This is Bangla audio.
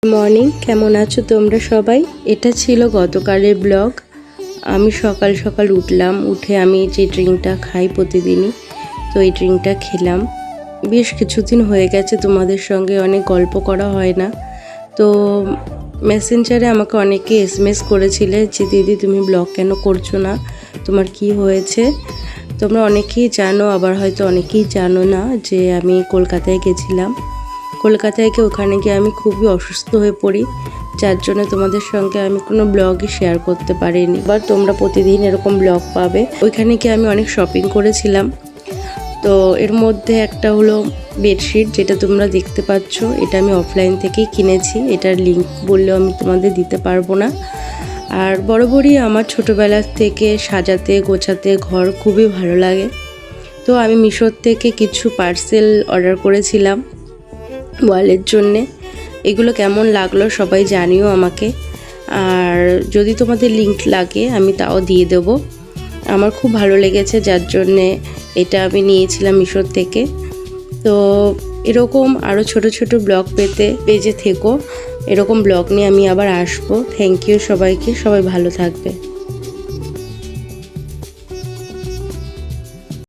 মর্নিং, কেমন আছো তোমরা সবাই? এটা ছিল গতকালের ব্লগ। আমি সকাল সকাল উঠলাম, উঠে আমি যে ড্রিঙ্কটা খাই প্রতিদিনই, তো এই ড্রিঙ্কটা খেলাম। বেশ কিছুদিন হয়ে গেছে তোমাদের সঙ্গে অনেক গল্প করা হয় না। তো মেসেঞ্জারে আমাকে অনেকে এসএমএস করেছিলে যে দিদি তুমি ব্লগ কেন করছো না, তোমার কি হয়েছে। তোমরা অনেকেই জানো, আবার হয়তো অনেকেই জানো না যে আমি কলকাতায় গেছিলাম। কলকাতায় গিয়ে ওখানে গিয়ে আমি খুবই অসুস্থ হয়ে পড়ি, যার জন্য তোমাদের সঙ্গে আমি কোনো ব্লগই শেয়ার করতে পারিনি। এবার তোমরা প্রতিদিন এরকম ব্লগ পাবে। ওইখানে গিয়ে আমি অনেক শপিং করেছিলাম। তো এর মধ্যে একটা হলো বেডশিট, যেটা তোমরা দেখতে পাচ্ছ। এটা আমি অফলাইন থেকেই কিনেছি, এটার লিঙ্ক বললেও আমি তোমাদের দিতে পারবো না। আর বরাবরই আমার ছোটোবেলার থেকে সাজাতে গোছাতে ঘর খুবই ভালো লাগে। তো আমি মিশোর থেকে কিছু পার্সেল অর্ডার করেছিলাম ওয়ালের জন্যে। এগুলো কেমন লাগলো সবাই জানিও আমাকে, আর যদি তোমাদের লিঙ্ক লাগে আমি তাও দিয়ে দেবো। আমার খুব ভালো লেগেছে, যার জন্যে এটা আমি নিয়েছিলাম মিশোর থেকে। তো এরকম আরও ছোট ছোট ব্লগ পেজে থেকো, এরকম ব্লগ নিয়ে আমি আবার আসবো। থ্যাংক ইউ সবাইকে, সবাই ভালো থাকবে।